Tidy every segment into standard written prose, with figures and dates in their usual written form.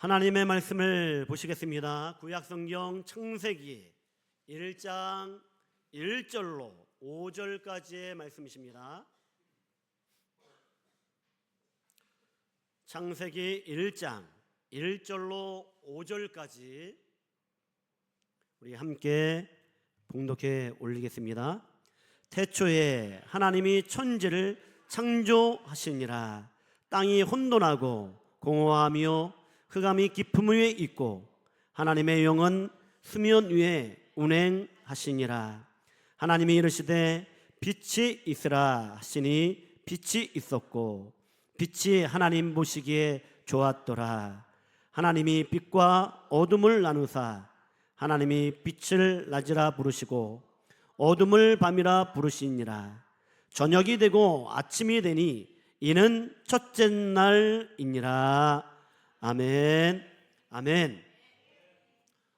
하나님의 말씀을 보시겠습니다. 구약성경 창세기 1장 1절로 5절까지의 말씀이십니다. 창세기 1장 1절로 5절까지 우리 함께 봉독해 올리겠습니다. 태초에 하나님이 천지를 창조하시니라. 땅이 혼돈하고 공허하며 흑암이 깊음 위에 있고 하나님의 영은 수면 위에 운행하시니라. 하나님이 이르시되 빛이 있으라 하시니 빛이 있었고 빛이 하나님 보시기에 좋았더라. 하나님이 빛과 어둠을 나누사 하나님이 빛을 낮이라 부르시고 어둠을 밤이라 부르시니라. 저녁이 되고 아침이 되니 이는 첫째 날이니라. 아멘. 아멘.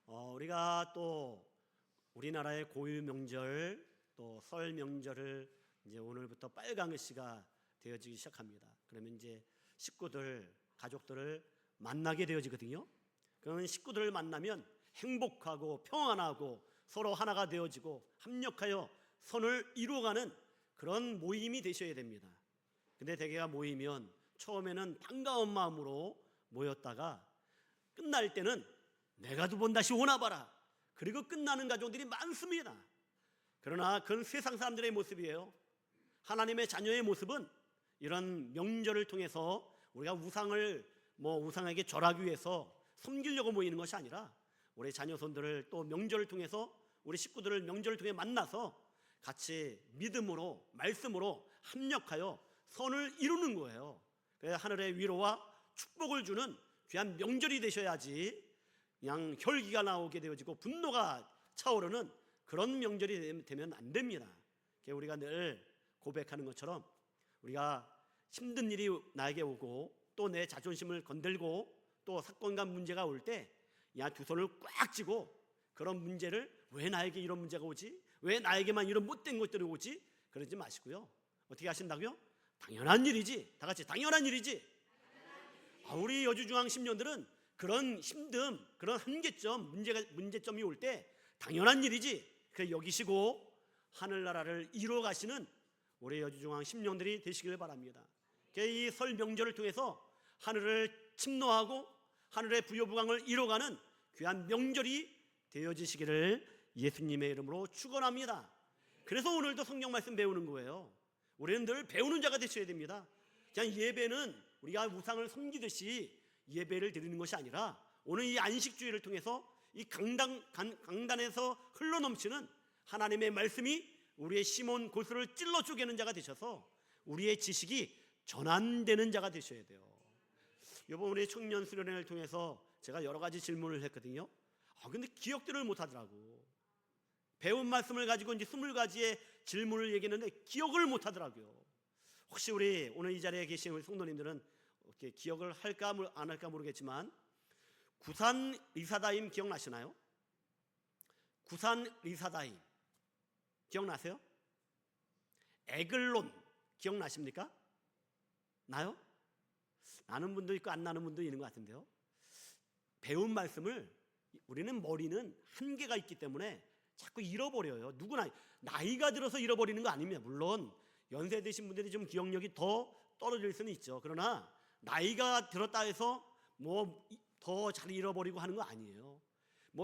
우리가 또 우리나라의 고유 명절 또 설 명절을 이제 오늘부터 빨간 글씨가 되어지기 시작합니다. 그러면 이제 식구들, 가족들을 만나게 되어지거든요. 그러면 식구들을 만나면 행복하고 평안하고 서로 하나가 되어지고 합력하여 선을 이루어가는 그런 모임이 되셔야 됩니다. 근데 대개가 모이면 처음에는 반가운 마음으로 모였다가 끝날 때는 내가 두 번 다시 오나 봐라, 그리고 끝나는 가족들이 많습니다. 그러나 그건 세상 사람들의 모습이에요. 하나님의 자녀의 모습은 이런 명절을 통해서 우리가 우상에게 절하기 위해서 섬기려고 모이는 것이 아니라 우리 자녀손들을 또 명절을 통해서 우리 식구들을 명절을 통해 만나서 같이 믿음으로 말씀으로 합력하여 선을 이루는 거예요. 그래서 하늘의 위로와 축복을 주는 귀한 명절이 되셔야지 그냥 혈기가 나오게 되어지고 분노가 차오르는 그런 명절이 되면 안 됩니다. 우리가 늘 고백하는 것처럼 우리가 힘든 일이 나에게 오고 또 내 자존심을 건들고 또 사건과 문제가 올 때 야 두 손을 꽉 쥐고 그런 문제를 왜 나에게 이런 문제가 오지? 왜 나에게만 이런 못된 것들이 오지? 그러지 마시고요. 어떻게 하신다고요? 당연한 일이지. 다 같이 당연한 일이지. 우리 여주중앙 신년들은 그런 힘듦, 그런 한계점, 문제점이 올 때 당연한 일이지 그 여기시고 하늘나라를 이루어 가시는 우리 여주중앙 신년들이 되시길 바랍니다. 이 설 명절을 통해서 하늘을 침노하고 하늘의 부요부강을 이루어가는 귀한 명절이 되어지시기를 예수님의 이름으로 축원합니다. 그래서 오늘도 성경 말씀 배우는 거예요. 우리는 늘 배우는 자가 되셔야 됩니다. 그냥 예배는 우리가 우상을 섬기듯이 예배를 드리는 것이 아니라 오늘 이 안식주일을 통해서 이 강단에서 흘러넘치는 하나님의 말씀이 우리의 심은 골수를 찔러 쪼개는 자가 되셔서 우리의 지식이 전환되는 자가 되셔야 돼요. 이번 우리 청년 수련회를 통해서 제가 여러 가지 질문을 했거든요. 근데 기억들을 못 하더라고. 배운 말씀을 가지고 이제 20가지의 질문을 얘기했는데 기억을 못 하더라고요. 혹시 우리 오늘 이 자리에 계신 우리 성도님들은 이렇게 기억을 할까 안 할까 모르겠지만 구산 리사다임 기억나시나요? 구산 리사다임 기억나세요? 에글론 기억나십니까? 나요? 나는 분도 있고 안 나는 분도 있는 것 같은데요. 배운 말씀을 우리는 머리는 한계가 있기 때문에 자꾸 잃어버려요. 누구나 나이가 들어서 잃어버리는 거 아닙니다. 물론 연세 드신 분들이 좀 기억력이 더 떨어질 수는 있죠. 그러나 나이가 들었다 해서 더 잘 잃어버리고 하는 거 아니에요.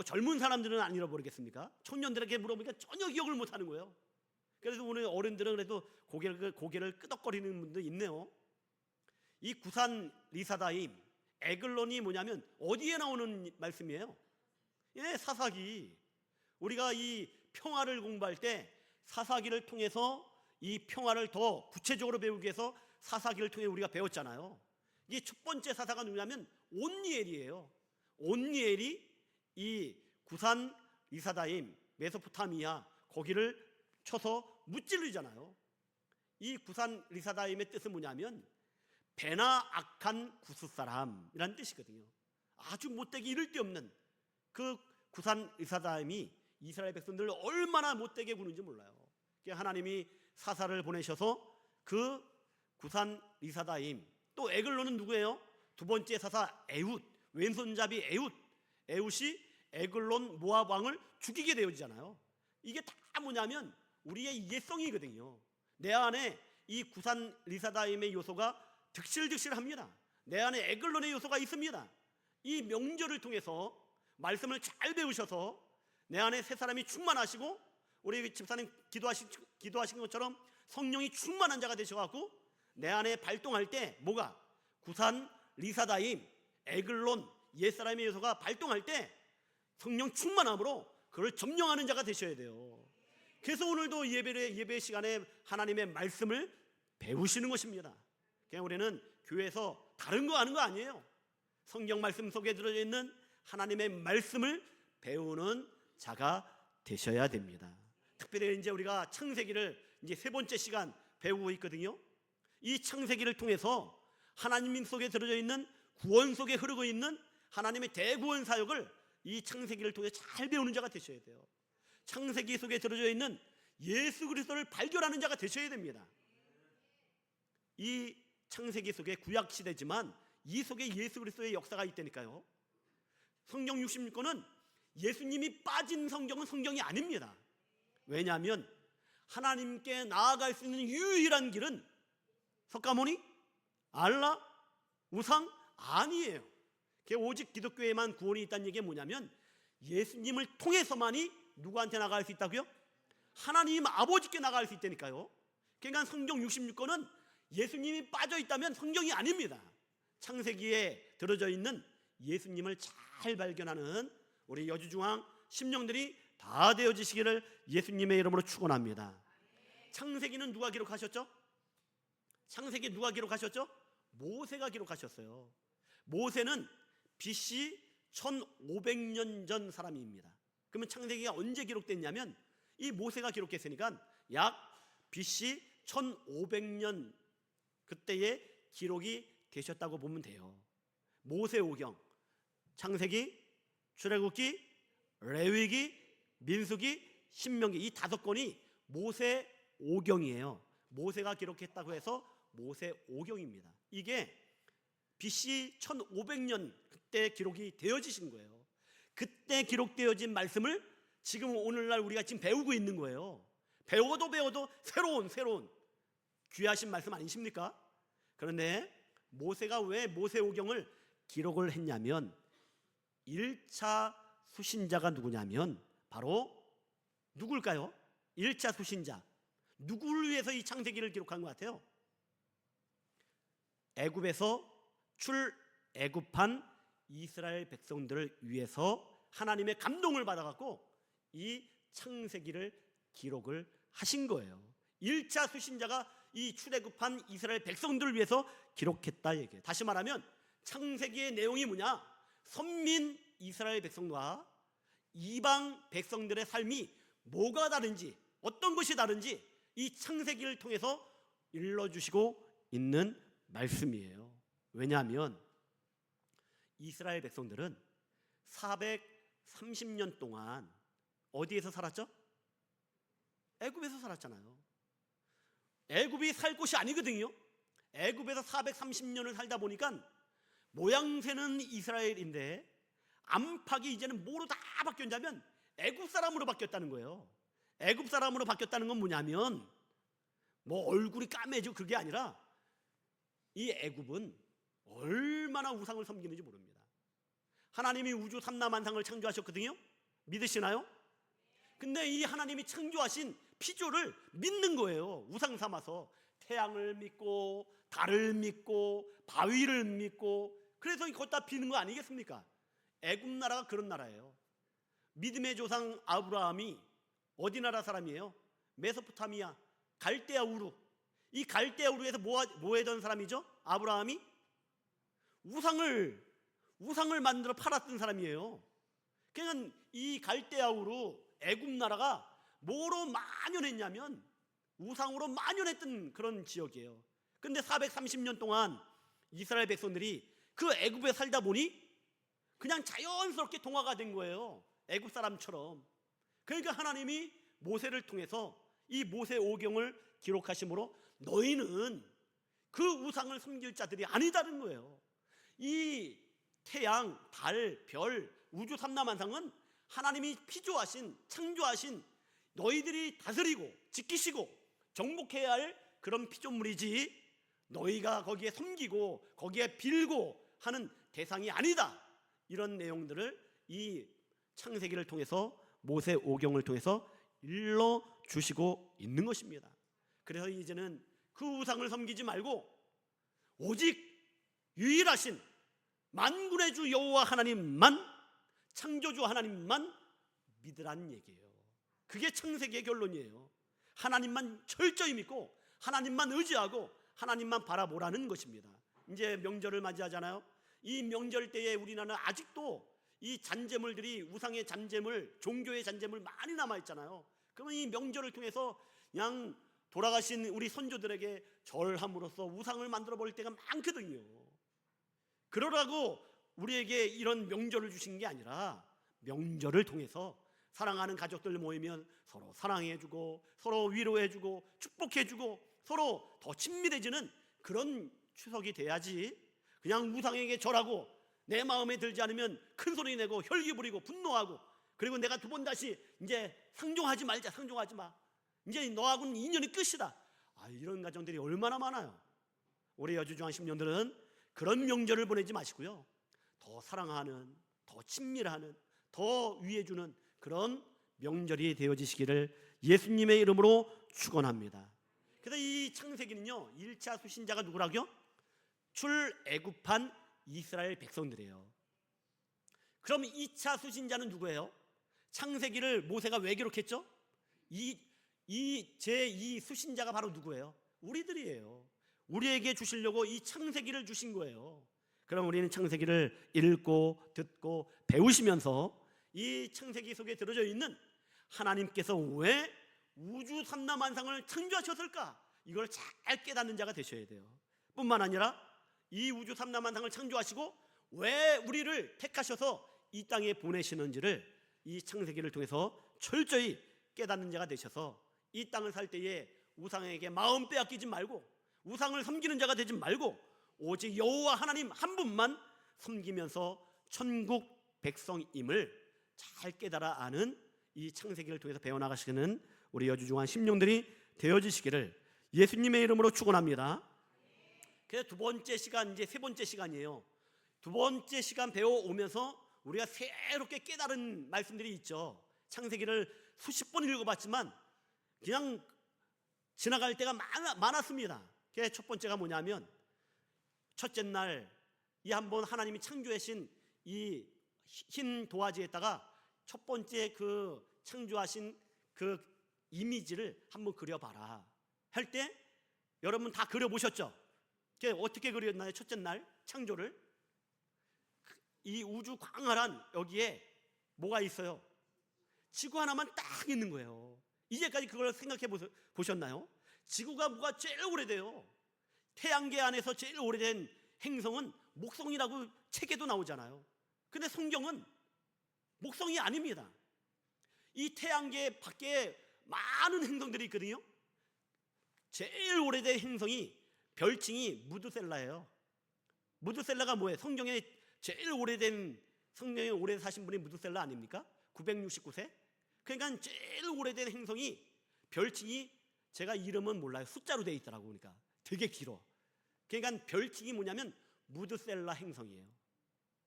젊은 사람들은 안 잃어버리겠습니까? 청년들에게 물어보니까 전혀 기억을 못 하는 거예요. 그래서 오늘 어른들은 그래도 고개를 끄덕거리는 분도 있네요. 이 구산 리사다임 에글론이 뭐냐면 어디에 나오는 말씀이에요? 사사기. 우리가 이 평화를 공부할 때 사사기를 통해서 이 평화를 더 구체적으로 배우기 위해서 사사기를 통해 우리가 배웠잖아요. 이게 첫 번째 사사가 누구냐면 온니엘이에요. 온니엘이 이 구산 리사다임 메소포타미아 거기를 쳐서 무찔르잖아요. 이 구산 리사다임의 뜻은 뭐냐면 배나 악한 구스 사람이라는 뜻이거든요. 아주 못되기 이를 데 없는 그 구산 리사다임이 이스라엘 백성들을 얼마나 못되게 구는지 몰라요. 하나님이 사사를 보내셔서 그 구산 리사다임, 또 에글론은 누구예요? 두 번째 사사 에훗, 왼손잡이 에훗이 에글론 모압 왕을 죽이게 되어지잖아요. 이게 다 뭐냐면 우리의 예성이거든요. 내 안에 이 구산 리사다임의 요소가 득실득실합니다. 내 안에 에글론의 요소가 있습니다. 이 명절을 통해서 말씀을 잘 배우셔서 내 안에 새 사람이 충만하시고, 우리 집사님 기도하신 것처럼 성령이 충만한 자가 되셔갖고 내 안에 발동할 때 뭐가? 구산 리사다임 에글론 옛사람의 요소가 발동할 때 성령 충만함으로 그걸 점령하는 자가 되셔야 돼요. 그래서 오늘도 예배 시간에 하나님의 말씀을 배우시는 것입니다. 그냥 우리는 교회에서 다른 거 하는 거 아니에요. 성경 말씀 속에 들어져 있는 하나님의 말씀을 배우는 자가 되셔야 됩니다. 특별히 이제 우리가 창세기를 이제 3번째 시간 배우고 있거든요. 이 창세기를 통해서 하나님 속에 들어져 있는 구원 속에 흐르고 있는 하나님의 대구원 사역을 이 창세기를 통해 잘 배우는 자가 되셔야 돼요. 창세기 속에 들어져 있는 예수 그리스도를 발견하는 자가 되셔야 됩니다. 이 창세기 속에 구약 시대지만 이 속에 예수 그리스도의 역사가 있다니까요. 성경 66권은 예수님이 빠진 성경은 성경이 아닙니다. 왜냐하면 하나님께 나아갈 수 있는 유일한 길은 석가모니, 알라, 우상 아니에요. 오직 기독교에만 구원이 있다는 얘기가 뭐냐면 예수님을 통해서만이 누구한테 나갈 수 있다고요? 하나님 아버지께 나갈 수 있다니까요. 그러니까 성경 66권은 예수님이 빠져 있다면 성경이 아닙니다. 창세기에 들어져 있는 예수님을 잘 발견하는 우리 여주중앙 심령들이 다 되어지시기를 예수님의 이름으로 축원합니다. 창세기는 누가 기록하셨죠? 창세기 누가 기록하셨죠? 모세가 기록하셨어요. 모세는 BC 1500년 전 사람입니다. 그러면 창세기가 언제 기록됐냐면 이 모세가 기록했으니까 약 BC 1500년 그때에 기록이 되셨다고 보면 돼요. 모세오경, 창세기, 출애굽기, 레위기, 민수기, 신명기 이 5권이 모세오경이에요. 모세가 기록했다고 해서 모세오경입니다. 이게 BC 1500년 그때 기록이 되어지신 거예요. 그때 기록되어진 말씀을 지금 오늘날 우리가 지금 배우고 있는 거예요. 배워도 새로운 귀하신 말씀 아니십니까? 그런데 모세가 왜 모세오경을 기록을 했냐면 1차 수신자가 누구냐면 바로 누굴까요? 1차 수신자 누구를 위해서 이 창세기를 기록한 것 같아요? 애굽에서 출애굽한 이스라엘 백성들을 위해서 하나님의 감동을 받아갖고 이 창세기를 기록을 하신 거예요. 1차 수신자가 이 출애굽한 이스라엘 백성들을 위해서 기록했다 얘기예요. 다시 말하면 창세기의 내용이 뭐냐? 선민 이스라엘 백성과 이방 백성들의 삶이 뭐가 다른지, 어떤 것이 다른지 이 창세기를 통해서 일러주시고 있는 말씀이에요. 왜냐하면 이스라엘 백성들은 430년 동안 어디에서 살았죠? 애굽에서 살았잖아요. 애굽이 살 곳이 아니거든요. 애굽에서 430년을 살다 보니까 모양새는 이스라엘인데 안팎이 이제는 뭐로 다 바뀌었냐면 애굽 사람으로 바뀌었다는 거예요. 애굽 사람으로 바뀌었다는 건 뭐냐면 뭐 얼굴이 까매지고 그게 아니라 이 애굽은 얼마나 우상을 섬기는지 모릅니다. 하나님이 우주 삼라만상을 창조하셨거든요. 믿으시나요? 근데 이 하나님이 창조하신 피조를 믿는 거예요. 우상 삼아서 태양을 믿고 달을 믿고 바위를 믿고 그래서 걷다 비는 거 아니겠습니까? 애굽 나라가 그런 나라예요. 믿음의 조상 아브라함이 어디 나라 사람이에요? 메소포타미아 갈대아 우루. 이 갈대아 우루에서 뭐 하던 사람이죠? 아브라함이 우상을 만들어 팔았던 사람이에요. 그러니까 이 갈대아 우루 애굽 나라가 뭐로 만연했냐면 우상으로 만연했던 그런 지역이에요. 근데 430년 동안 이스라엘 백성들이 그 애굽에 살다 보니 그냥 자연스럽게 동화가 된 거예요. 애굽 사람처럼. 그러니까 하나님이 모세를 통해서 이 모세오경을 기록하심으로 너희는 그 우상을 섬길 자들이 아니다는 거예요. 이 태양, 달, 별, 우주 삼라만상은 하나님이 피조하신, 창조하신 너희들이 다스리고 지키시고 정복해야 할 그런 피조물이지 너희가 거기에 섬기고 거기에 빌고 하는 대상이 아니다. 이런 내용들을 이 창세기를 통해서 모세오경을 통해서 일러 주시고 있는 것입니다. 그래서 이제는 그 우상을 섬기지 말고 오직 유일하신 만군의 주 여호와 하나님만, 창조주 하나님만 믿으라는 얘기예요. 그게 창세기의 결론이에요. 하나님만 철저히 믿고 하나님만 의지하고 하나님만 바라보라는 것입니다. 이제 명절을 맞이하잖아요. 이 명절 때에 우리나라는 아직도 이 잔재물들이, 우상의 잔재물, 종교의 잔재물 많이 남아있잖아요. 그러면 이 명절을 통해서 그냥 돌아가신 우리 선조들에게 절함으로써 우상을 만들어 버릴 때가 많거든요. 그러라고 우리에게 이런 명절을 주신 게 아니라 명절을 통해서 사랑하는 가족들 모이면 서로 사랑해주고 서로 위로해주고 축복해주고 서로 더 친밀해지는 그런 추석이 돼야지, 그냥 우상에게 절하고 내 마음에 들지 않으면 큰 소리 내고 혈기 부리고 분노하고, 그리고 내가 두 번 다시 이제 상종하지 말자, 상종하지 마, 이제 너하고는 인연이 끝이다. 이런 가정들이 얼마나 많아요. 우리 여주중앙 신령들은 그런 명절을 보내지 마시고요, 더 사랑하는, 더 친밀하는, 더 위해주는 그런 명절이 되어지시기를 예수님의 이름으로 축원합니다. 그래서 이 창세기는요, 1차 수신자가 누구라고요? 출애굽한 이스라엘 백성들이에요. 그럼 2차 수신자는 누구예요? 창세기를 모세가 왜 기록했죠? 이 제2 수신자가 바로 누구예요? 우리들이에요. 우리에게 주시려고 이 창세기를 주신 거예요. 그럼 우리는 창세기를 읽고 듣고 배우시면서 이 창세기 속에 들어져 있는 하나님께서 왜 우주 삼라만상을 창조하셨을까, 이걸 잘 깨닫는 자가 되셔야 돼요. 뿐만 아니라 이 우주 삼라만상을 창조하시고 왜 우리를 택하셔서 이 땅에 보내시는지를 이 창세기를 통해서 철저히 깨닫는 자가 되셔서 이 땅을 살 때에 우상에게 마음 빼앗기지 말고 우상을 섬기는 자가 되지 말고 오직 여호와 하나님 한 분만 섬기면서 천국 백성임을 잘 깨달아 아는 이 창세기를 통해서 배워나가시는 우리 여주중한 심령들이 되어지시기를 예수님의 이름으로 축원합니다. 그래서 두 번째 시간, 이제 세 번째 시간이에요. 두 번째 시간 배워오면서 우리가 새롭게 깨달은 말씀들이 있죠. 창세기를 수십 번 읽어봤지만 그냥 지나갈 때가 많았습니다. 그게 첫 번째가 뭐냐면, 첫째 날 이 한번 하나님이 창조하신 이 흰 도화지에다가 첫 번째 그 창조하신 그 이미지를 한번 그려봐라 할 때 여러분 다 그려보셨죠? 어떻게 그렸나요? 첫째 날 창조를, 이 우주 광활한 여기에 뭐가 있어요? 지구 하나만 딱 있는 거예요. 이제까지 그걸 생각해 보셨나요? 지구가 뭐가 제일 오래돼요. 태양계 안에서 제일 오래된 행성은 목성이라고 책에도 나오잖아요. 근데 성경은 목성이 아닙니다. 이 태양계 밖에 많은 행성들이 있거든요. 제일 오래된 행성이 별칭이 무드셀라예요. 무드셀라가 뭐예요? 성경에 제일 오래된, 성경에 오래 사신 분이 무드셀라 아닙니까? 969세. 그러니까 제일 오래된 행성이 별칭이, 제가 이름은 몰라요, 숫자로 되어 있더라고. 그러니까 되게 길어. 그러니까 별칭이 뭐냐면 무드셀라 행성이에요.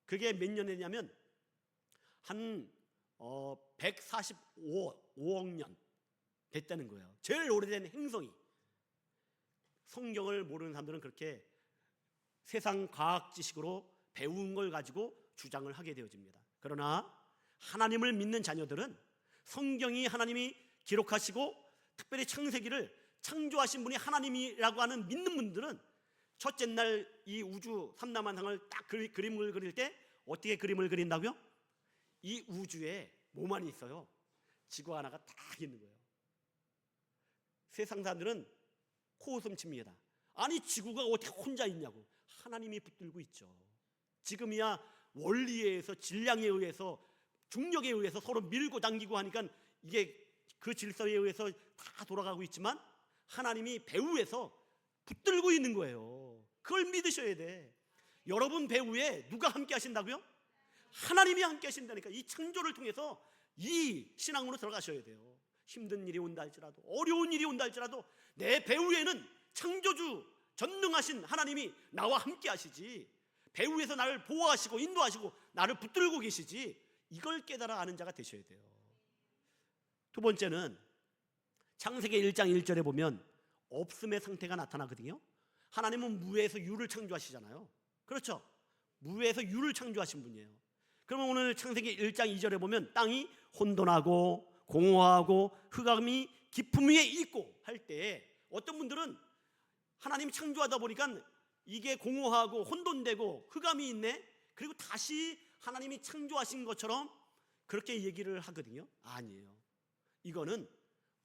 그게 몇 년이냐면 한 145억 년 됐다는 거예요. 제일 오래된 행성이. 성경을 모르는 사람들은 그렇게 세상 과학 지식으로 배운 걸 가지고 주장을 하게 되어집니다. 그러나 하나님을 믿는 자녀들은 성경이 하나님이 기록하시고 특별히 창세기를 창조하신 분이 하나님이라고 하는 믿는 분들은 첫째 날 이 우주 삼라만상을 딱 그림을 그릴 때 어떻게 그림을 그린다고요? 이 우주에 뭐만 있어요? 지구 하나가 딱 있는 거예요. 세상 사람들은 코웃음 칩니다. 아니 지구가 어떻게 혼자 있냐고. 하나님이 붙들고 있죠. 지금이야 원리에 의해서, 질량에 의해서, 중력에 의해서 서로 밀고 당기고 하니까 이게 그 질서에 의해서 다 돌아가고 있지만 하나님이 배후에서 붙들고 있는 거예요. 그걸 믿으셔야 돼. 여러분 배후에 누가 함께 하신다고요? 하나님이 함께 하신다니까. 이 창조를 통해서 이 신앙으로 들어가셔야 돼요. 힘든 일이 온다 할지라도, 어려운 일이 온다 할지라도 내 배후에는 창조주 전능하신 하나님이 나와 함께 하시지, 배후에서 나를 보호하시고 인도하시고 나를 붙들고 계시지, 이걸 깨달아 아는 자가 되셔야 돼요. 두 번째는 창세기 1장 1절에 보면 없음의 상태가 나타나거든요. 하나님은 무에서 유를 창조하시잖아요. 그렇죠? 무에서 유를 창조하신 분이에요. 그러면 오늘 창세기 1장 2절에 보면 땅이 혼돈하고 공허하고 흑암이 깊음 위에 있고 할 때, 어떤 분들은 하나님 창조하다 보니까 이게 공허하고 혼돈되고 흑암이 있네, 그리고 다시 하나님이 창조하신 것처럼 그렇게 얘기를 하거든요. 아니에요. 이거는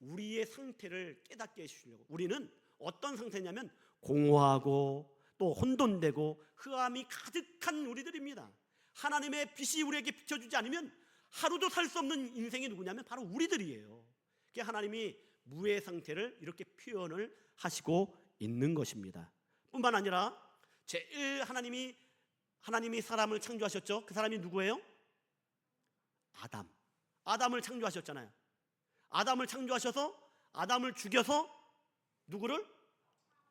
우리의 상태를 깨닫게 해주시려고. 우리는 어떤 상태냐면 공허하고 또 혼돈되고 흑암이 가득한 우리들입니다. 하나님의 빛이 우리에게 비춰주지 않으면 하루도 살 수 없는 인생이 누구냐면 바로 우리들이에요. 하나님이 무의 상태를 이렇게 표현을 하시고 있는 것입니다. 뿐만 아니라 제일 하나님이 사람을 창조하셨죠. 그 사람이 누구예요? 아담을 창조하셨잖아요. 아담을 창조하셔서 아담을 죽여서 누구를?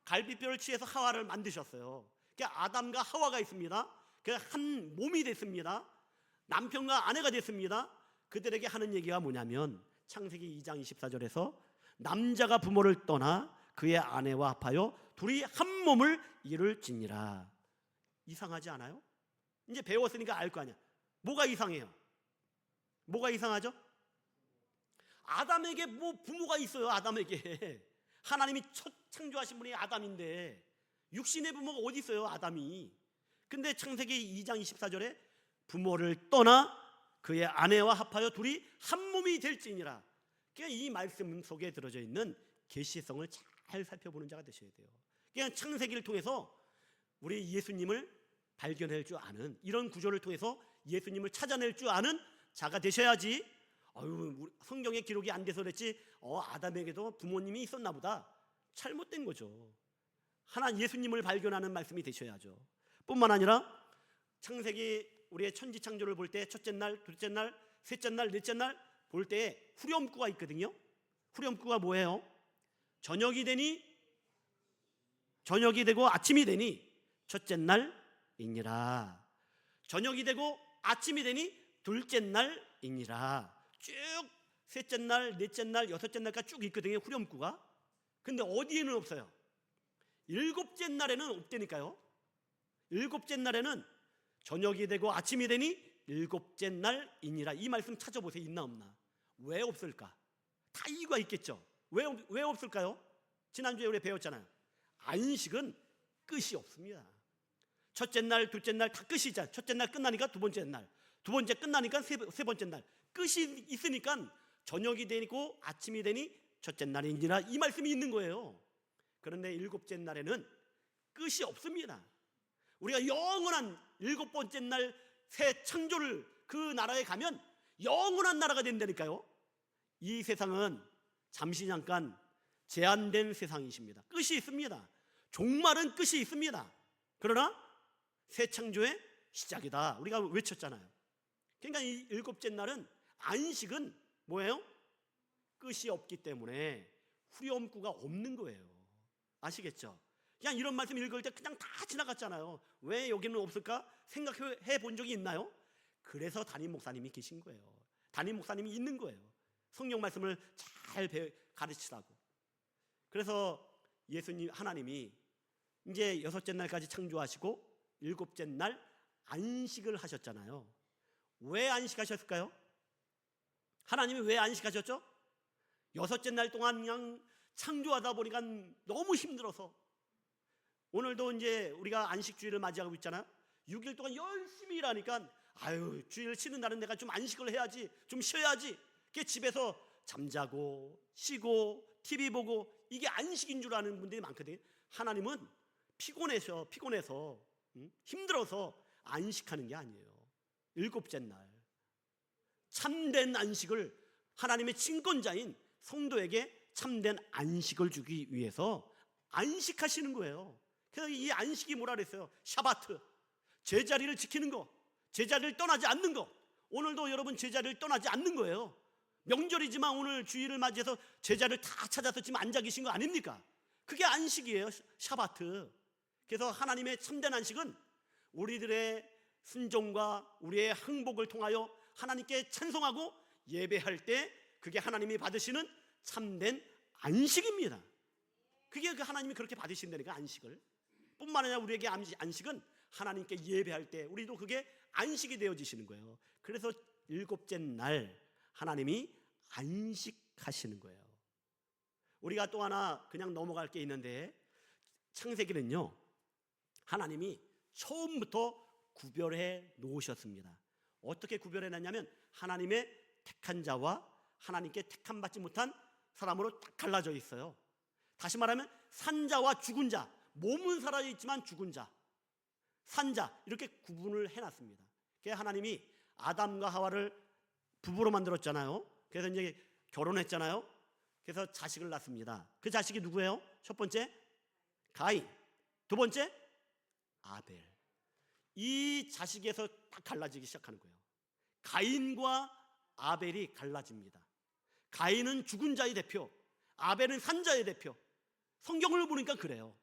갈비뼈를 취해서 하와를 만드셨어요. 그러니까 아담과 하와가 있습니다. 한 몸이 됐습니다. 남편과 아내가 됐습니다. 그들에게 하는 얘기가 뭐냐면 창세기 2장 24절에서 남자가 부모를 떠나 그의 아내와 합하여 둘이 한 몸을 이룰지니라. 이상하지 않아요? 이제 배웠으니까 알 거 아니야. 뭐가 이상해요? 뭐가 이상하죠? 아담에게 뭐 부모가 있어요. 아담에게 하나님이 첫 창조하신 분이 아담인데 육신의 부모가 어디 있어요? 아담이. 근데 창세기 2장 24절에 부모를 떠나 그의 아내와 합하여 둘이 한 몸이 될지니라. 그러니까 이 말씀 속에 들어져 있는 계시성을 잘 살펴보는 자가 되셔야 돼요. 그냥 창세기를 통해서 우리 예수님을 발견할 줄 아는, 이런 구조를 통해서 예수님을 찾아낼 줄 아는 자가 되셔야지. 성경에 기록이 안 돼서 그랬지 아담에게도 부모님이 있었나 보다. 잘못된 거죠. 하나 예수님을 발견하는 말씀이 되셔야죠. 뿐만 아니라 창세기 우리의 천지 창조를 볼 때 첫째 날, 둘째 날, 셋째 날, 넷째 날 볼 때 후렴구가 있거든요. 후렴구가 뭐예요? 저녁이 되고 아침이 되니 첫째 날이니라. 저녁이 되고 아침이 되니 둘째 날이니라. 쭉 셋째 날, 넷째 날, 여섯째 날까지 쭉 있거든요. 후렴구가. 근데 어디에는 없어요? 일곱째 날에는 없다니까요. 일곱째 날에는 저녁이 되고 아침이 되니 일곱째 날이니라. 이 말씀 찾아보세요. 있나 없나? 왜 없을까? 다 이유가 있겠죠. 왜 없을까요? 지난주에 우리 배웠잖아요. 안식은 끝이 없습니다. 첫째 날, 둘째 날 다 끝이 있잖아요. 첫째 날 끝나니까 두 번째 날, 두 번째 끝나니까 세 번째 날. 끝이 있으니까 저녁이 되고 아침이 되니 첫째 날이니라, 이 말씀이 있는 거예요. 그런데 일곱째 날에는 끝이 없습니다. 우리가 영원한 일곱 번째 날 새 창조를 그 나라에 가면 영원한 나라가 된다니까요. 이 세상은 잠시 잠깐 제한된 세상이십니다. 끝이 있습니다. 종말은 끝이 있습니다. 그러나 새 창조의 시작이다, 우리가 외쳤잖아요. 그러니까 이 일곱째 날은, 안식은 뭐예요? 끝이 없기 때문에 후렴구가 없는 거예요. 아시겠죠? 그냥 이런 말씀 읽을 때 그냥 다 지나갔잖아요. 왜 여기는 없을까 생각해 본 적이 있나요? 그래서 담임 목사님이 계신 거예요. 담임 목사님이 있는 거예요. 성경 말씀을 잘 가르치라고. 그래서 예수님, 하나님이 이제 여섯째 날까지 창조하시고 일곱째 날 안식을 하셨잖아요. 왜 안식하셨을까요? 하나님이 왜 안식하셨죠? 여섯째 날 동안 그냥 창조하다 보니까 너무 힘들어서, 오늘도 이제 우리가 안식주일을 맞이하고 있잖아요. 6일 동안 열심히 일하니까 주일 쉬는 날은 내가 좀 안식을 해야지, 좀 쉬어야지. 그게 집에서 잠자고 쉬고 TV 보고, 이게 안식인 줄 아는 분들이 많거든요. 하나님은 피곤해서 힘들어서 안식하는 게 아니에요. 일곱째 날 참된 안식을, 하나님의 친권자인 성도에게 참된 안식을 주기 위해서 안식하시는 거예요. 그래서 이 안식이 뭐라 그랬어요? 샤바트. 제자리를 지키는 거, 제자리를 떠나지 않는 거. 오늘도 여러분 제자리를 떠나지 않는 거예요. 명절이지만 오늘 주일을 맞이해서 제자를 다 찾아서 지금 앉아 계신 거 아닙니까? 그게 안식이에요. 샤바트. 그래서 하나님의 참된 안식은 우리들의 순종과 우리의 항복을 통하여 하나님께 찬송하고 예배할 때 그게 하나님이 받으시는 참된 안식입니다. 그게 그 하나님이 그렇게 받으신다니까, 안식을. 뿐만 아니라 우리에게 안식은 하나님께 예배할 때 우리도 그게 안식이 되어지시는 거예요. 그래서 일곱째 날 하나님이 안식하시는 거예요. 우리가 또 하나 그냥 넘어갈 게 있는데, 창세기는요 하나님이 처음부터 구별해 놓으셨습니다. 어떻게 구별해 놨냐면 하나님의 택한 자와 하나님께 택함 받지 못한 사람으로 딱 갈라져 있어요. 다시 말하면 산자와 죽은 자, 몸은 살아있지만 죽은 자, 산자, 이렇게 구분을 해놨습니다. 그래서 하나님이 아담과 하와를 부부로 만들었잖아요. 그래서 이제 결혼했잖아요. 그래서 자식을 낳습니다. 그 자식이 누구예요? 첫 번째 가인, 두 번째 아벨. 이 자식에서 딱 갈라지기 시작하는 거예요. 가인과 아벨이 갈라집니다. 가인은 죽은 자의 대표, 아벨은 산자의 대표. 성경을 보니까 그래요.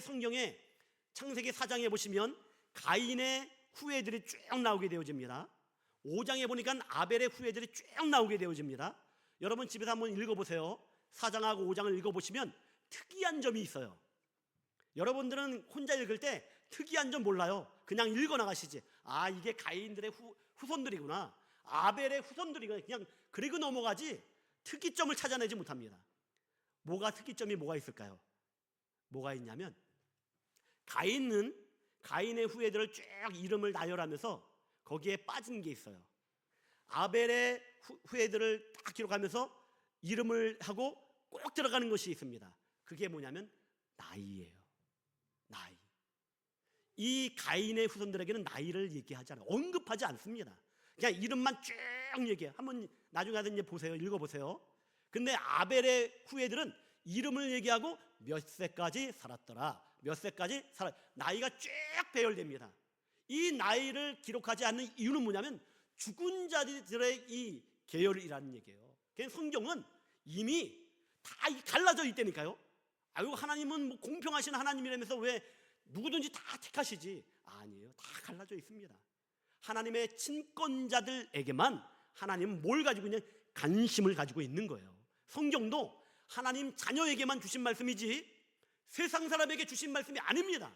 성경에 창세기 4장에 보시면 가인의 후예들이 쭉 나오게 되어집니다. 5장에 보니까 아벨의 후예들이 쭉 나오게 되어집니다. 여러분 집에서 한번 읽어보세요. 4장하고 5장을 읽어보시면 특이한 점이 있어요. 여러분들은 혼자 읽을 때 특이한 점 몰라요. 그냥 읽어나가시지. 아, 이게 가인들의 후손들이구나, 아벨의 후손들이구나, 그냥 그리고 넘어가지 특이점을 찾아내지 못합니다. 특이점이 뭐가 있을까요? 뭐가 있냐면 가인은 가인의 후예들을 쭉 이름을 나열하면서 거기에 빠진 게 있어요. 아벨의 후예들을 딱 기록하면서 이름을 하고 꼭 들어가는 것이 있습니다. 그게 뭐냐면 나이예요. 나이. 이 가인의 후손들에게는 나이를 얘기하지 않아요. 언급하지 않습니다. 그냥 이름만 쭉 얘기해요. 한번 나중에 하든지 보세요. 읽어보세요. 근데 아벨의 후예들은 이름을 얘기하고 몇 세까지 살았더라, 몇 세까지 나이가 쭉 배열됩니다. 이 나이를 기록하지 않는 이유는 뭐냐면 죽은 자들의 이 계열이라는 얘기예요. 그래서 성경은 이미 다 갈라져 있다니까요. 아유, 하나님은 뭐 공평하신 하나님이라면서 왜 누구든지 다 택하시지? 아니에요. 다 갈라져 있습니다. 하나님의 친권자들에게만 하나님은 뭘 가지고 있냐? 관심을 가지고 있는 거예요. 성경도 하나님 자녀에게만 주신 말씀이지 세상 사람에게 주신 말씀이 아닙니다.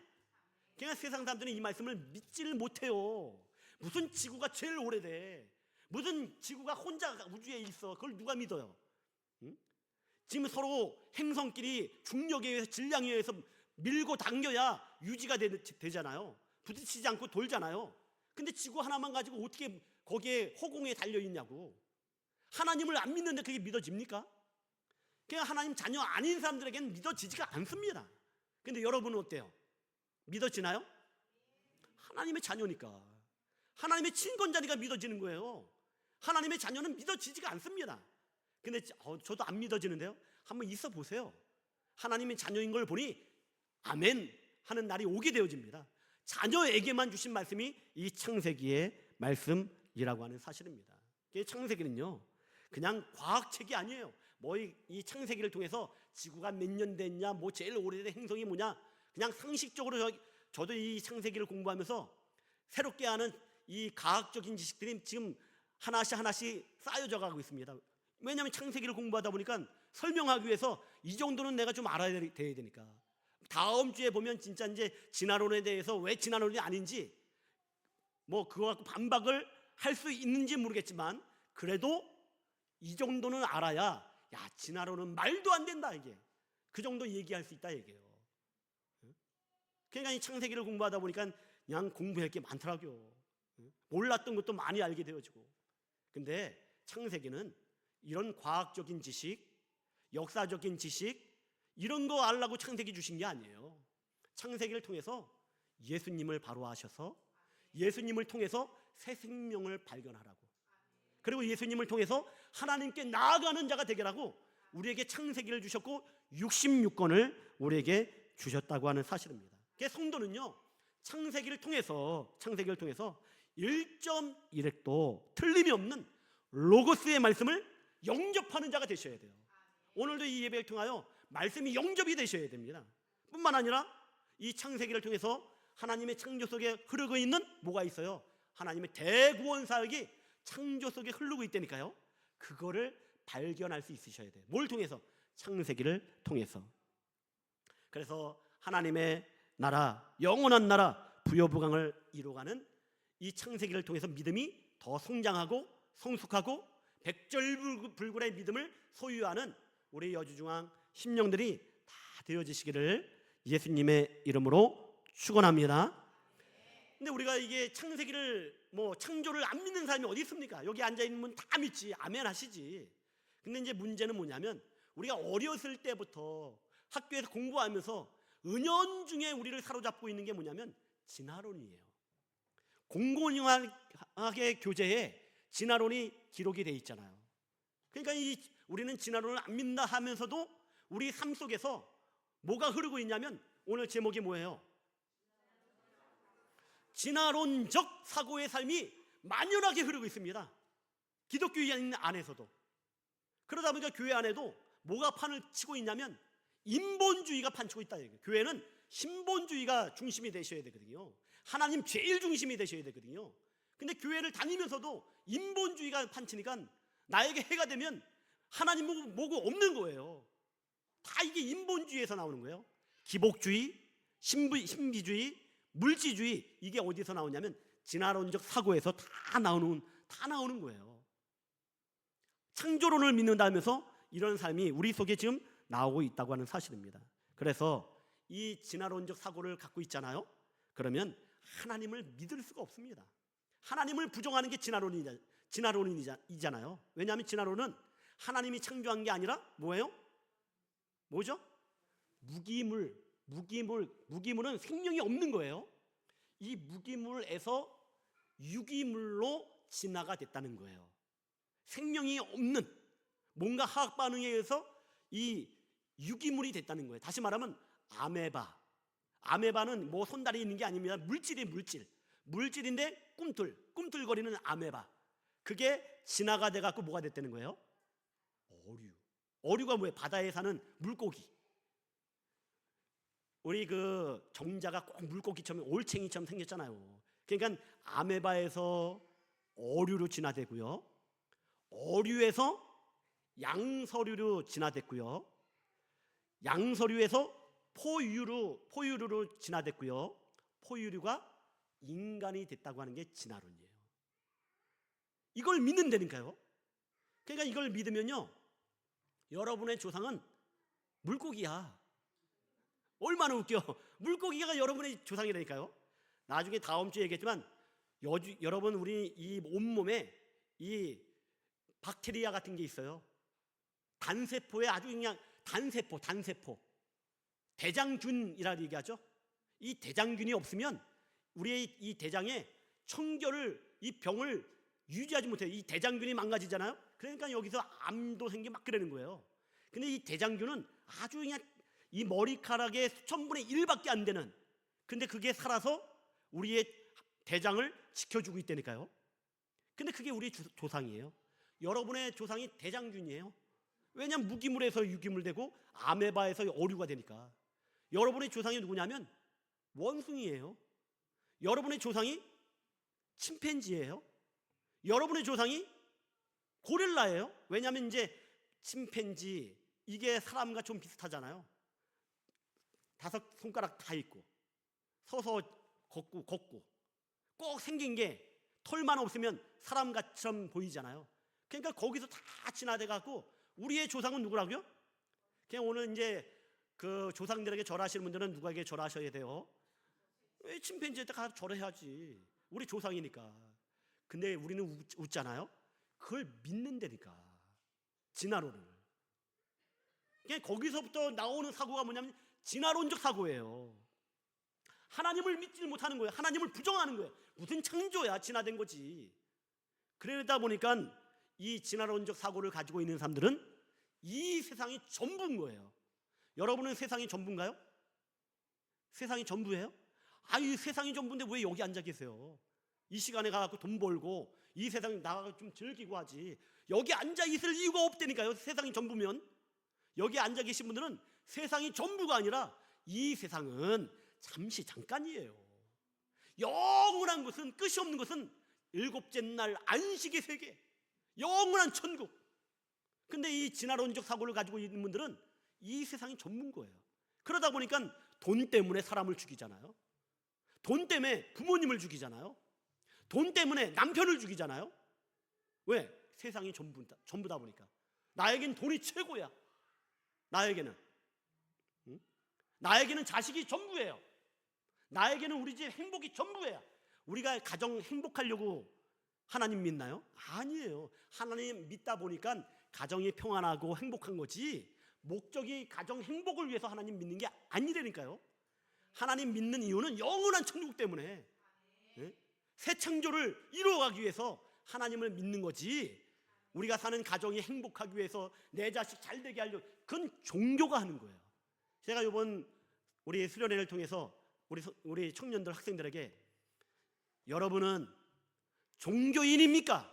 그러니까 세상 사람들은 이 말씀을 믿지를 못해요. 무슨 지구가 제일 오래돼, 무슨 지구가 혼자 우주에 있어, 그걸 누가 믿어요? 응? 지금 서로 행성끼리 중력에 의해서, 질량에 의해서 밀고 당겨야 유지가 되잖아요. 부딪히지 않고 돌잖아요. 근데 지구 하나만 가지고 어떻게 거기에 허공에 달려있냐고. 하나님을 안 믿는데 그게 믿어집니까? 그냥 하나님 자녀 아닌 사람들에게는 믿어지지가 않습니다. 근데 여러분은 어때요? 믿어지나요? 하나님의 자녀니까, 하나님의 친권자니까 믿어지는 거예요. 하나님의 자녀는 믿어지지가 않습니다. 근데 저도 안 믿어지는데요. 한번 있어 보세요. 하나님의 자녀인 걸 보니 아멘 하는 날이 오게 되어집니다. 자녀에게만 주신 말씀이 이 창세기의 말씀이라고 하는 사실입니다. 창세기는요 그냥 과학책이 아니에요. 뭐 이 창세기를 통해서 지구가 몇 년 됐냐, 뭐 제일 오래된 행성이 뭐냐, 그냥 상식적으로 저도 이 창세기를 공부하면서 새롭게 하는 이 과학적인 지식들이 지금 하나씩 쌓여져 가고 있습니다. 왜냐하면 창세기를 공부하다 보니까 설명하기 위해서 이 정도는 내가 좀 알아야 되니까. 다음 주에 보면 진짜 이제 진화론에 대해서 왜 진화론이 아닌지 뭐 그거 갖고 반박을 할 수 있는지 모르겠지만 그래도 이 정도는 알아야 야, 진화론은 말도 안 된다, 이게 그 정도 얘기할 수 있다 얘기예요. 그러니까 이 창세기를 공부하다 보니까 그냥 공부할 게 많더라고요. 몰랐던 것도 많이 알게 되어지고. 근데 창세기는 이런 과학적인 지식, 역사적인 지식 이런 거 알라고 창세기 주신 게 아니에요. 창세기를 통해서 예수님을 바로 하셔서 예수님을 통해서 새 생명을 발견하라고, 그리고 예수님을 통해서 하나님께 나아가는 자가 되게라고 우리에게 창세기를 주셨고 66권을 우리에게 주셨다고 하는 사실입니다. 그래서 성도는요 창세기를 통해서 1.1획도 틀림이 없는 로고스의 말씀을 영접하는 자가 되셔야 돼요. 오늘도 이 예배를 통하여 말씀이 영접이 되셔야 됩니다. 뿐만 아니라 이 창세기를 통해서 하나님의 창조 속에 흐르고 있는 뭐가 있어요? 하나님의 대구원 사역이 창조 속에 흐르고 있다니까요. 그거를 발견할 수 있으셔야 돼요. 뭘 통해서? 창세기를 통해서. 그래서 하나님의 나라, 영원한 나라, 부요부강을 이루어가는 이 창세기를 통해서 믿음이 더 성장하고 성숙하고 백절불굴의 믿음을 소유하는 우리 여주중앙 심령들이 다 되어지시기를 예수님의 이름으로 축원합니다. 근데 우리가 이게 창세기를 창조를 안 믿는 사람이 어디 있습니까? 여기 앉아 있는 분 다 믿지, 아멘 하시지. 근데 이제 문제는 뭐냐면 우리가 어렸을 때부터 학교에서 공부하면서 은연중에 우리를 사로잡고 있는 게 뭐냐면 진화론이에요. 공공영학의 교재에 진화론이 기록이 돼 있잖아요. 그러니까 우리는 진화론을 안 믿는다 하면서도 우리 삶 속에서 뭐가 흐르고 있냐면 오늘 제목이 뭐예요? 진화론적 사고의 삶이 만연하게 흐르고 있습니다. 기독교인 안에서도. 그러다 보니까 교회 안에도 뭐가 판을 치고 있냐면 인본주의가 판치고 있다. 교회는 신본주의가 중심이 되셔야 되거든요. 하나님 제일 중심이 되셔야 되거든요. 근데 교회를 다니면서도 인본주의가 판치니까 나에게 해가 되면 하나님 뭐고 없는 거예요. 다 이게 인본주의에서 나오는 거예요. 기복주의, 신비주의, 물질주의, 이게 어디서 나오냐면 진화론적 사고에서 다 나오는 거예요. 창조론을 믿는다면서 이런 삶이 우리 속에 지금 나오고 있다고 하는 사실입니다. 그래서 이 진화론적 사고를 갖고 있잖아요. 그러면 하나님을 믿을 수가 없습니다. 하나님을 부정하는 게 진화론이잖아요. 왜냐하면 진화론은 하나님이 창조한 게 아니라 뭐예요? 뭐죠? 무기물은 생명이 없는 거예요. 이 무기물에서 유기물로 진화가 됐다는 거예요. 생명이 없는 뭔가 화학 반응에 의해서 이 유기물이 됐다는 거예요. 다시 말하면 아메바는 뭐 손다리 있는 게 아닙니다. 물질인데 꿈틀거리는 아메바. 그게 진화가 돼갖고 뭐가 됐다는 거예요? 어류가 뭐예요? 바다에 사는 물고기. 우리 그 정자가 꼭 물고기처럼 올챙이처럼 생겼잖아요. 그러니까 아메바에서 어류로 진화되고요, 어류에서 양서류로 진화됐고요, 양서류에서 포유류로 진화됐고요, 포유류가 인간이 됐다고 하는 게 진화론이에요. 이걸 믿는다니까요. 그러니까 이걸 믿으면요, 여러분의 조상은 물고기야. 얼마나 웃겨. 물고기가 여러분의 조상이라니까요. 나중에 다음 주에 얘기했지만 여러분 우리 이 온몸에 이 박테리아 같은 게 있어요. 단세포에 아주 그냥 단세포 대장균이라고 얘기하죠. 이 대장균이 없으면 우리의 이 대장에 청결을, 이 병을 유지하지 못해요. 이 대장균이 망가지잖아요. 그러니까 여기서 암도 생기고 막 그러는 거예요. 근데 이 대장균은 아주 그냥 이 머리카락의 수천분의 1밖에 안 되는, 근데 그게 살아서 우리의 대장을 지켜주고 있다니까요. 근데 그게 우리 조상이에요. 여러분의 조상이 대장균이에요. 왜냐하면 무기물에서 유기물 되고 아메바에서 어류가 되니까. 여러분의 조상이 누구냐면 원숭이에요. 여러분의 조상이 침팬지예요. 여러분의 조상이 고릴라예요. 왜냐하면 이제 침팬지, 이게 사람과 좀 비슷하잖아요. 5 손가락 다 있고 서서 걷고 꼭 생긴 게 털만 없으면 사람같이 보이잖아요. 그러니까 거기서 다 진화돼 갖고 우리의 조상은 누구라고요? 그냥 오늘 이제 그 조상들에게 절하시는 분들은 누구에게 절하셔야 돼요? 왜 침팬지한테 가서 절해야지. 우리 조상이니까. 근데 우리는 웃잖아요. 그걸 믿는다니까, 진화론을. 그냥 거기서부터 나오는 사고가 뭐냐면 진화론적 사고예요. 하나님을 믿지 못하는 거예요. 하나님을 부정하는 거예요. 무슨 창조야, 진화된 거지. 그러다 보니까 이 진화론적 사고를 가지고 있는 사람들은 이 세상이 전부인 거예요. 여러분은 세상이 전부인가요? 세상이 전부예요? 이 세상이 전부인데 왜 여기 앉아 계세요? 이 시간에 가서 돈 벌고 이 세상에 나가서 좀 즐기고 하지. 여기 앉아 있을 이유가 없다니까요. 세상이 전부면. 여기 앉아 계신 분들은 세상이 전부가 아니라 이 세상은 잠깐이에요. 영원한 것은, 끝이 없는 것은 일곱째 날 안식의 세계, 영원한 천국. 근데 이 진화론적 사고를 가지고 있는 분들은 이 세상이 전부인 거예요. 그러다 보니까 돈 때문에 사람을 죽이잖아요. 돈 때문에 부모님을 죽이잖아요. 돈 때문에 남편을 죽이잖아요. 왜? 세상이 전부다 보니까. 나에겐 돈이 최고야. 나에게는 나에게는 자식이 전부예요. 나에게는 우리 집 행복이 전부예요. 우리가 가정 행복하려고 하나님 믿나요? 아니에요. 하나님 믿다 보니까 가정이 평안하고 행복한 거지, 목적이 가정 행복을 위해서 하나님 믿는 게 아니라니까요. 하나님 믿는 이유는 영원한 천국 때문에, 새 창조를 이루어가기 위해서 하나님을 믿는 거지, 우리가 사는 가정이 행복하기 위해서 내 자식 잘 되게 하려고, 그건 종교가 하는 거예요. 제가 이번 우리 수련회를 통해서 우리 청년들, 학생들에게 여러분은 종교인입니까?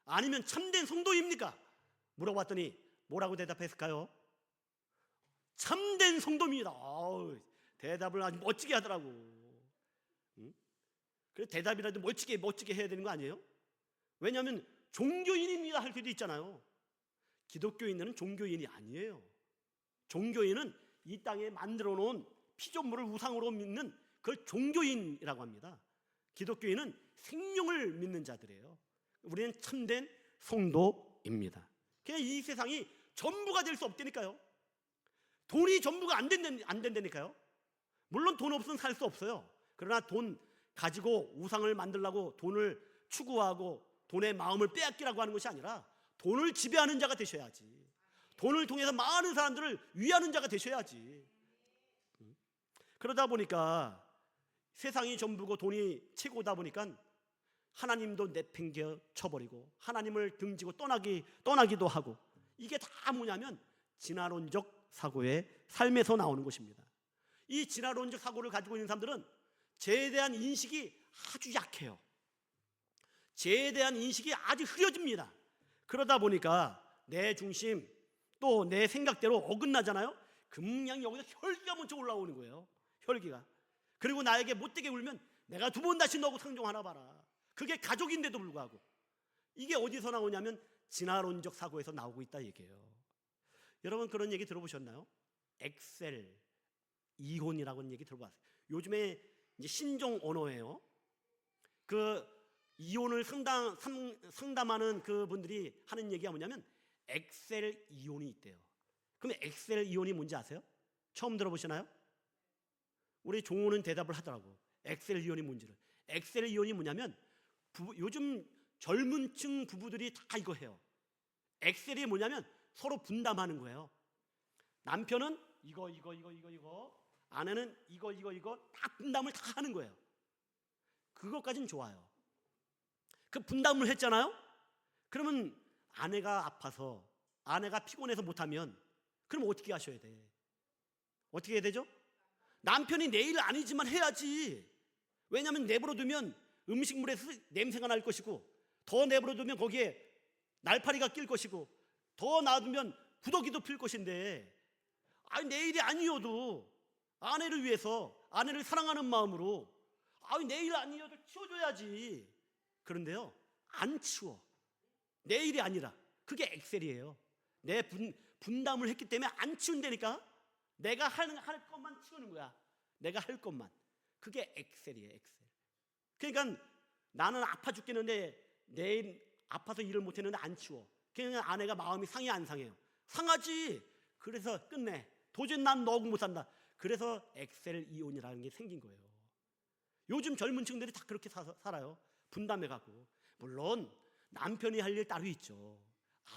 아니면 참된 성도입니까? 물어봤더니 뭐라고 대답했을까요? 참된 성도입니다. 대답을 아주 멋지게 하더라고. 그래서 대답이라도 멋지게 해야 되는 거 아니에요? 왜냐하면 종교인입니다 할 때도 있잖아요. 기독교인들은 종교인이 아니에요. 종교인은 이 땅에 만들어 놓은 피조물을 우상으로 믿는 그걸 종교인이라고 합니다. 기독교인은 생명을 믿는 자들이에요. 우리는 참된 성도입니다. 그냥 이 세상이 전부가 될 수 없다니까요. 돈이 전부가 안 된다니까요. 물론 돈 없으면 살 수 없어요. 그러나 돈 가지고 우상을 만들려고 돈을 추구하고 돈의 마음을 빼앗기라고 하는 것이 아니라 돈을 지배하는 자가 되셔야지. 돈을 통해서 많은 사람들을 위하는 자가 되셔야지. 그러다 보니까 세상이 전부고 돈이 최고다 보니까 하나님도 내팽겨 쳐버리고 하나님을 등지고 떠나기도 하고, 이게 다 뭐냐면 진화론적 사고의 삶에서 나오는 것입니다. 이 진화론적 사고를 가지고 있는 사람들은 죄에 대한 인식이 아주 약해요. 죄에 대한 인식이 아주 흐려집니다. 그러다 보니까 내 중심, 또 내 생각대로 어긋나잖아요. 그냥 여기서 혈기가 먼저 올라오는 거예요. 혈기가. 그리고 나에게 못되게 울면 내가 두 번 다시 너하고 상종하나 봐라. 그게 가족인데도 불구하고. 이게 어디서 나오냐면 진화론적 사고에서 나오고 있다 얘기예요. 여러분 그런 얘기 들어보셨나요? 엑셀 이혼이라고 얘기 들어봤어요. 요즘에 이제 신종 언어예요. 그 이혼을 상담하는 그분들이 하는 얘기가 뭐냐면 엑셀 이혼이 있대요. 그럼 엑셀 이혼이 뭔지 아세요? 처음 들어보시나요? 우리 종호는 대답을 하더라고. 엑셀 이혼이 뭔지를. 엑셀 이혼이 뭐냐면 요즘 젊은 층 부부들이 다 이거 해요. 엑셀이 뭐냐면 서로 분담하는 거예요. 남편은 이거, 아내는 이거 다 분담을 다 하는 거예요. 그것까진 좋아요. 그 분담을 했잖아요. 그러면 아내가 아파서, 아내가 피곤해서 못하면 그럼 어떻게 하셔야 돼? 어떻게 해야 되죠? 남편이 내 일 아니지만 해야지. 왜냐하면 내버려두면 음식물에 냄새가 날 것이고, 더 내버려두면 거기에 날파리가 낄 것이고, 더 놔두면 부더기도 필 것인데, 내 일이 아니어도 아내를 위해서, 아내를 사랑하는 마음으로 내 일 아니어도 치워줘야지. 그런데요, 안 치워. 내 일이 아니라. 그게 엑셀이에요. 내 분담을 했기 때문에 안 치운다니까. 내가 할 것만 치우는 거야. 내가 할 것만. 그게 엑셀이에요, 엑셀. 그러니까 나는 아파 죽겠는데 내일 아파서 일을 못했는데 안 치워. 그러니까 아내가 마음이 상해 안 상해요? 상하지. 그래서 끝내. 도저히 난 너하고 못 산다. 그래서 엑셀 이혼이라는 게 생긴 거예요. 요즘 젊은 층들이 다 그렇게 살아요. 분담해갖고. 물론 남편이 할 일 따로 있죠.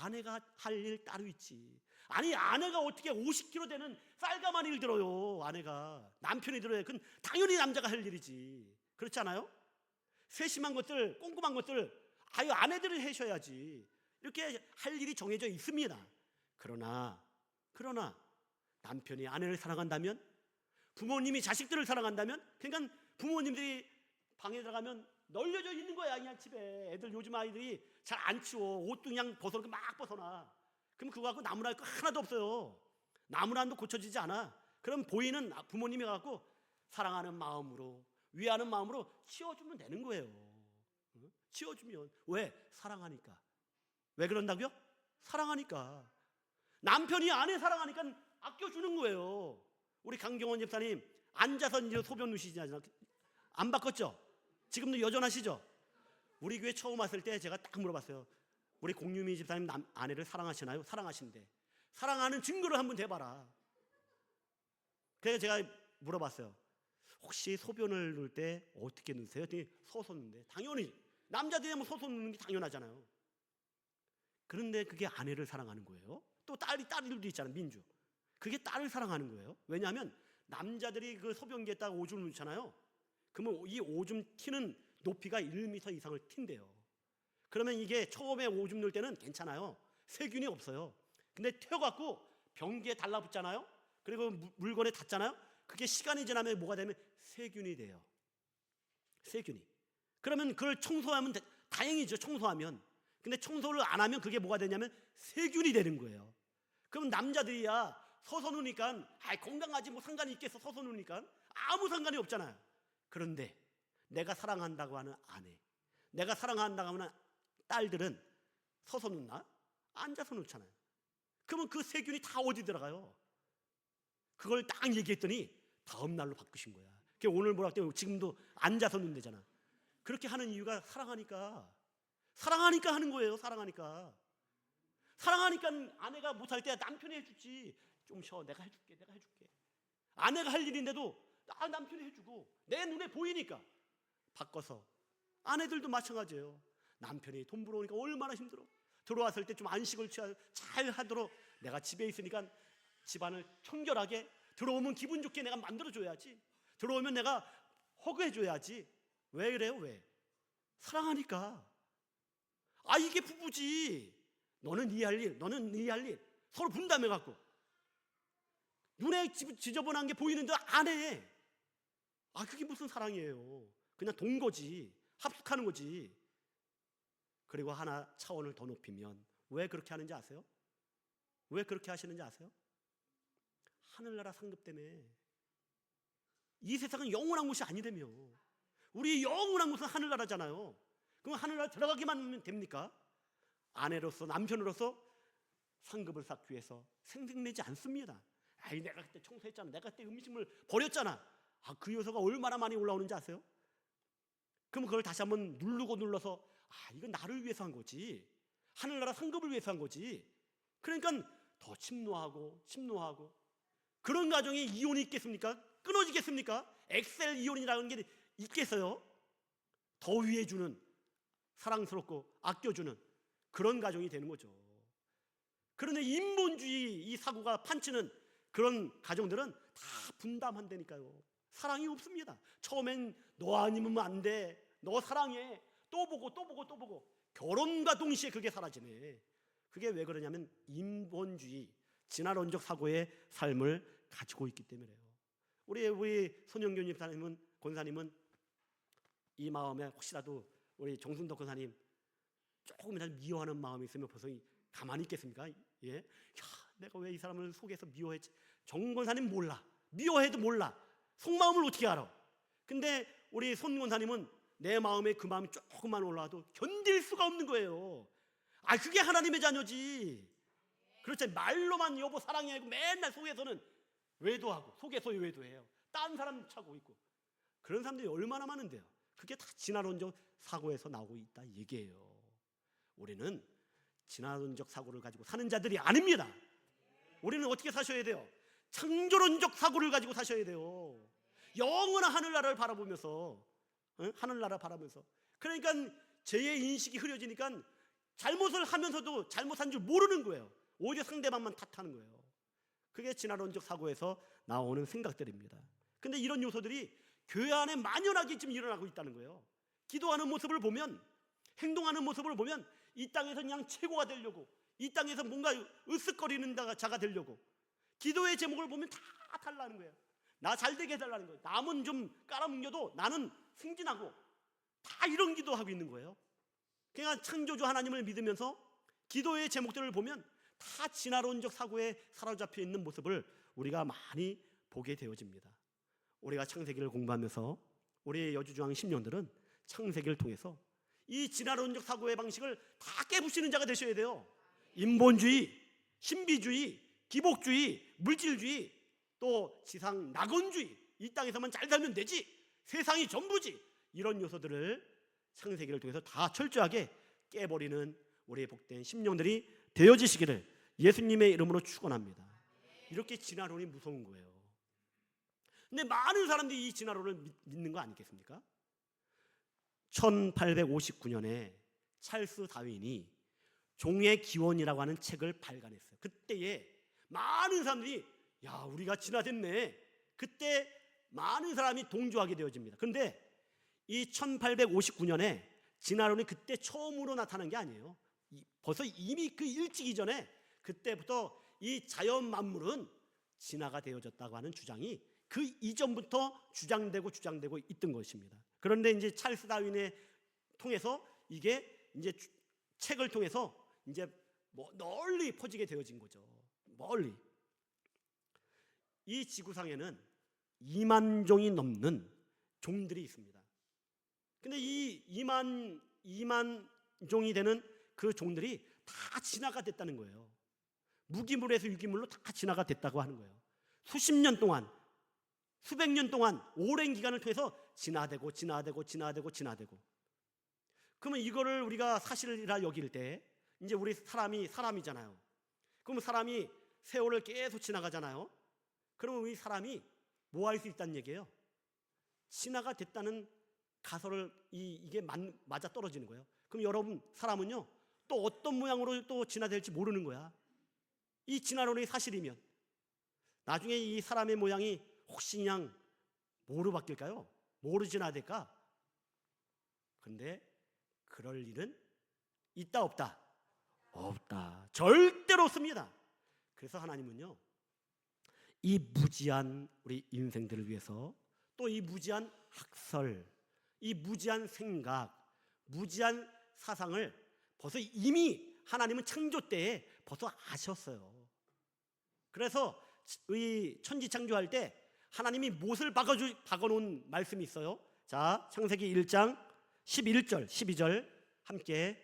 아내가 할 일 따로 있지. 아니 아내가 어떻게 50kg 되는 쌀가마니를 들어요. 아내가. 남편이 들어요. 그건 당연히 남자가 할 일이지. 그렇지 않아요? 세심한 것들, 꼼꼼한 것들 아내들이 하셔야지. 이렇게 할 일이 정해져 있습니다. 그러나 남편이 아내를 사랑한다면, 부모님이 자식들을 사랑한다면, 그러니까 부모님들이 방에 들어가면 널려져 있는 거야. 그냥 집에 애들 요즘 아이들이 잘 안 치워. 옷도 그냥 벗어놓고 막 벗어나. 그럼 그거 갖고 나무랄 거 하나도 없어요. 나무란도 고쳐지지 않아. 그럼 보이는 부모님이 갖고 사랑하는 마음으로, 위하는 마음으로 치워주면 되는 거예요. 치워주면. 왜? 사랑하니까. 왜 그런다고요? 사랑하니까. 남편이 아내 사랑하니까 아껴주는 거예요. 우리 강경원 집사님 앉아서 이제 소변 누시잖아요. 안 바꿨죠? 지금도 여전하시죠? 우리 교회 처음 왔을 때 제가 딱 물어봤어요. 우리 공유미 집사님 아내를 사랑하시나요? 사랑하신대. 사랑하는 증거를 한번 대봐라. 그래서 제가 물어봤어요. 혹시 소변을 넣을 때 어떻게 넣으세요? 서서 넣는데. 당연히 남자들이 뭐 서서 넣는 게 당연하잖아요. 그런데 그게 아내를 사랑하는 거예요. 또 딸들도 있잖아요. 민주. 그게 딸을 사랑하는 거예요. 왜냐하면 남자들이 그 소변기에다가 오줌을 넣잖아요. 그러면 이 오줌 튀는 높이가 1m 이상을 튄대요. 그러면 이게 처음에 오줌 넣을 때는 괜찮아요. 세균이 없어요. 근데 튀어갖고 변기에 달라붙잖아요. 그리고 물건에 닿잖아요. 그게 시간이 지나면 뭐가 되면 세균이 돼요. 세균이. 그러면 그걸 청소하면 다행이죠. 청소하면. 근데 청소를 안 하면 그게 뭐가 되냐면 세균이 되는 거예요. 그럼 남자들이야 서서 누니까 건강하지 뭐 상관이 있겠어. 서서 누니까 아무 상관이 없잖아요. 그런데 내가 사랑한다고 하는 아내, 내가 사랑한다고 하는 딸들은 서서 눕나? 앉아서 눕잖아요. 그러면 그 세균이 다 어디 들어가요? 그걸 딱 얘기했더니 다음 날로 바꾸신 거야. 오늘 뭐라 했더니 지금도 앉아서 눕는다잖아. 그렇게 하는 이유가 사랑하니까. 사랑하니까 하는 거예요. 사랑하니까. 사랑하니까 아내가 못할 때 남편이 해주지. 좀 쉬어. 내가 해줄게. 아내가 할 일인데도 남편이 해주고 내 눈에 보이니까 바꿔서. 아내들도 마찬가지예요. 남편이 돈 벌어오니까 얼마나 힘들어. 들어왔을 때 좀 안식을 잘 하도록 내가 집에 있으니까 집안을 청결하게, 들어오면 기분 좋게 내가 만들어줘야지. 들어오면 내가 허그해줘야지. 왜 그래요? 왜? 사랑하니까. 이게 부부지. 너는 네 할 일, 너는 네 할 일. 서로 분담해갖고. 눈에 지저분한 게 보이는데 안 해. 그게 무슨 사랑이에요. 그냥 동거지. 합숙하는 거지. 그리고 하나 차원을 더 높이면 왜 그렇게 하는지 아세요? 왜 그렇게 하시는지 아세요? 하늘나라 상급 때문에. 이 세상은 영원한 곳이 아니라며. 우리 영원한 곳은 하늘나라잖아요. 그럼 하늘나라 들어가기만 하면 됩니까? 아내로서, 남편으로서 상급을 쌓기 위해서 생색내지 않습니다. 내가 그때 청소했잖아. 내가 그때 음식물 버렸잖아. 그 요소가 얼마나 많이 올라오는지 아세요? 그럼 그걸 다시 한번 누르고 눌러서 이건 나를 위해서 한 거지. 하늘나라 상급을 위해서 한 거지. 그러니까 더 침노하고 그런 가정에 이혼이 있겠습니까? 끊어지겠습니까? 엑셀 이혼이라는 게 있겠어요? 더 위해주는, 사랑스럽고 아껴주는 그런 가정이 되는 거죠. 그런데 인본주의 이 사고가 판치는 그런 가정들은 다 분담한다니까요. 사랑이 없습니다. 처음엔 너 아니면 안 돼. 너 사랑해. 또 보고 결혼과 동시에 그게 사라지네. 그게 왜 그러냐면 인본주의, 진화론적 사고의 삶을 가지고 있기 때문에요. 우리 손영균 집사님은, 권사님은 이 마음에 혹시라도 우리 정순덕 권사님 조금이라도 미워하는 마음이 있으면 벌써 가만히 있겠습니까? 예? 내가 왜 이 사람을 속에서 미워했지? 정 권사님 몰라. 미워해도 몰라. 속마음을 어떻게 알아? 근데 우리 손 권사님은 내 마음에 그 마음이 조금만 올라와도 견딜 수가 없는 거예요. 그게 하나님의 자녀지. 그렇지. 말로만 여보 사랑해 하고 맨날 속에서는 외도하고, 속에서 외도해요. 딴 사람 차고 있고. 그런 사람들이 얼마나 많은데요. 그게 다 진화론적 사고에서 나오고 있다 얘기예요. 우리는 진화론적 사고를 가지고 사는 자들이 아닙니다. 우리는 어떻게 사셔야 돼요? 창조론적 사고를 가지고 사셔야 돼요. 영원한 하늘나라를 바라보면서, 하늘나라 바라면서. 그러니까 죄의 인식이 흐려지니까 잘못을 하면서도 잘못한 줄 모르는 거예요. 오히려 상대방만 탓하는 거예요. 그게 진화론적 사고에서 나오는 생각들입니다. 근데 이런 요소들이 교회 안에 만연하게 지금 일어나고 있다는 거예요. 기도하는 모습을 보면, 행동하는 모습을 보면 이 땅에서 그냥 최고가 되려고, 이 땅에서 뭔가 으쓱거리는 자가 되려고, 기도의 제목을 보면 다 달라는 거예요. 나 잘되게 해달라는 거예요. 남은 좀 깔아뭉겨도 나는 승진하고, 다 이런 기도하고 있는 거예요. 그러니까 창조주 하나님을 믿으면서 기도의 제목들을 보면 다 진화론적 사고에 사로잡혀 있는 모습을 우리가 많이 보게 되어집니다. 우리가 창세기를 공부하면서 우리의 여주중앙 10년들은 창세기를 통해서 이 진화론적 사고의 방식을 다 깨부시는 자가 되셔야 돼요. 인본주의, 신비주의, 기복주의, 물질주의, 또 지상 낙원주의, 이 땅에서만 잘 살면 되지, 세상이 전부지, 이런 요소들을 창세기를 통해서 다 철저하게 깨버리는 우리의 복된 심령들이 되어지시기를 예수님의 이름으로 축원합니다. 이렇게 진화론이 무서운 거예요. 근데 많은 사람들이 이 진화론을 믿는 거 아니겠습니까? 1859년에 찰스 다윈이 종의 기원이라고 하는 책을 발간했어요. 그때에 많은 사람들이 야, 우리가 진화됐네. 그때 많은 사람이 동조하게 되어집니다. 그런데 이 1859년에 진화론이 그때 처음으로 나타난 게 아니에요. 벌써 이미 그 일찍 이전에 그때부터 이 자연 만물은 진화가 되어졌다고 하는 주장이 그 이전부터 주장되고 있던 것입니다. 그런데 이제 찰스 다윈에 통해서 이게 이제 책을 통해서 이제 널리 퍼지게 되어진 거죠. 멀리. 이 지구상에는 2만 종이 넘는 종들이 있습니다. 근데 이 2만 종이 되는 그 종들이 다 진화가 됐다는 거예요. 무기물에서 유기물로 다 진화가 됐다고 하는 거예요. 수십 년 동안, 수백 년 동안 오랜 기간을 통해서 진화되고. 그러면 이거를 우리가 사실이라 여길 때 이제 우리 사람이잖아요. 그럼 사람이 세월을 계속 지나가잖아요. 그러면 우리 사람이 뭐 할 수 있다는 얘기예요? 진화가 됐다는 가설을 이게 맞아 떨어지는 거예요. 그럼 여러분, 사람은요 또 어떤 모양으로 또 진화될지 모르는 거야. 이 진화론이 사실이면 나중에 이 사람의 모양이 혹시 그냥 뭐로 바뀔까요? 뭐로 진화될까? 근데 그럴 일은 있다 없다? 없다. 절대로 없습니다. 그래서 하나님은요 이 무지한 우리 인생들을 위해서, 또 이 무지한 학설, 이 무지한 생각, 무지한 사상을 벌써 이미 하나님은 창조 때에 벌써 아셨어요. 그래서 이 천지 창조할 때 하나님이 못을 박아놓은 말씀이 있어요. 자, 창세기 1장 11절 12절 함께,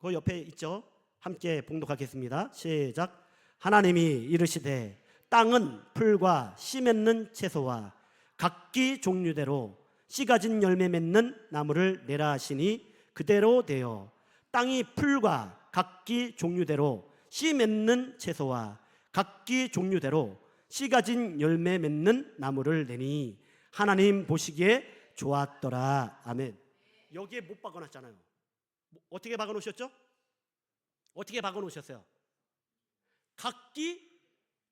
그 옆에 있죠? 함께 봉독하겠습니다. 시작. 하나님이 이르시되 땅은 풀과 씨 맺는 채소와 각기 종류대로 씨 가진 열매 맺는 나무를 내라 하시니 그대로 되어 땅이 풀과 각기 종류대로 씨 맺는 채소와 각기 종류대로 씨 가진 열매 맺는 나무를 내니 하나님 보시기에 좋았더라. 아멘. 여기에 못 박아놨잖아요. 어떻게 박아놓으셨죠? 어떻게 박아놓으셨어요? 각기